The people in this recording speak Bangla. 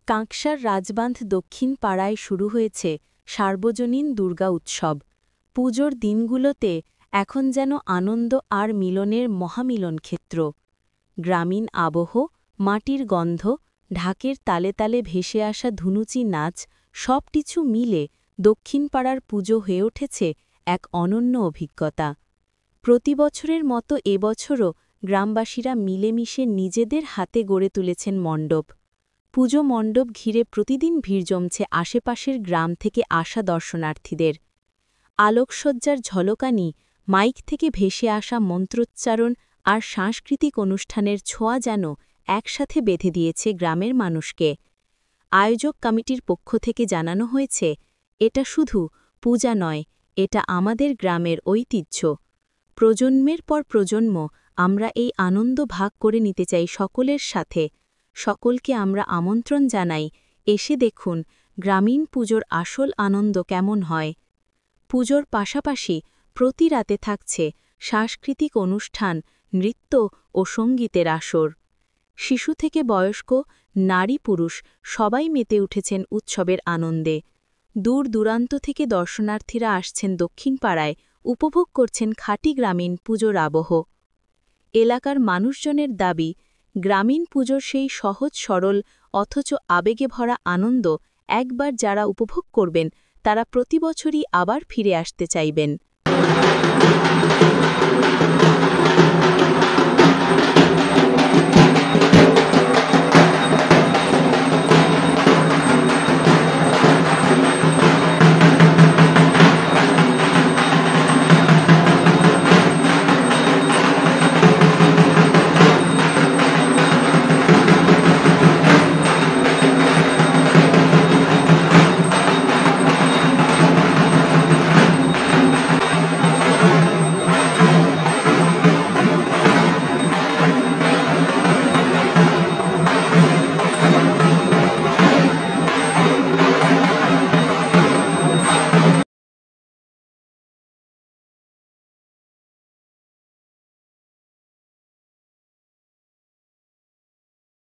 কাঁকসার রাজবাঁধ দক্ষিণ পাড়ায় শুরু হয়েছে সার্বজনীন দুর্গা উৎসব। পুজোর দিনগুলোতে এখন যেন আনন্দ আর মিলনের মহামিলন ক্ষেত্র। গ্রামীণ আবহ, মাটির গন্ধ, ঢাকের তালে তালে ভেসে আসা ধুনুচি নাচ সবকিছু মিলে দক্ষিণ পাড়ার পুজো হয়ে উঠেছে এক অনন্য অভিজ্ঞতা। প্রতি বছরের মতো এবছরও গ্রামবাসীরা মিলেমিশে নিজেদের হাতে গড়ে তুলেছেন মণ্ডপ। পুজো মণ্ডপ ঘিরে প্রতিদিন ভিড় জমছে আশেপাশের গ্রাম থেকে আসা দর্শনার্থীদের। আলোকসজ্জার ঝলকানি, মাইক থেকে ভেসে আসা মন্ত্রোচ্চারণ আর সাংস্কৃতিক অনুষ্ঠানের ছোঁয়া যেন একসাথে বেঁধে দিয়েছে গ্রামের মানুষকে। আয়োজক কমিটির পক্ষ থেকে জানানো হয়েছে, এটা শুধু পূজা নয়, এটা আমাদের গ্রামের ঐতিহ্য। প্রজন্মের পর প্রজন্ম আমরা এই আনন্দ ভাগ করে নিতে চাই সকলের সাথে। সকলকে আমরা আমন্ত্রণ জানাই, এসে দেখুন গ্রামীণ পুজোর আসল আনন্দ কেমন হয়। পুজোর পাশাপাশি প্রতি রাতে থাকছে সাংস্কৃতিক অনুষ্ঠান, নৃত্য ও সঙ্গীতের আসর। শিশু থেকে বয়স্ক, নারী পুরুষ সবাই মেতে উঠেছেন উৎসবের আনন্দে। দূর দূরান্ত থেকে দর্শনার্থীরা আসছেন দক্ষিণ পাড়ায়, উপভোগ করছেন খাঁটি গ্রামীণ পুজোর আবহ। এলাকার মানুষজনের দাবি, গ্রামীণ পুজোর সেই সহজ সরল অথচ আবেগে ভরা আনন্দ একবার যারা উপভোগ করবেন তারা প্রতি বছরই আবার ফিরে আসতে চাইবেন।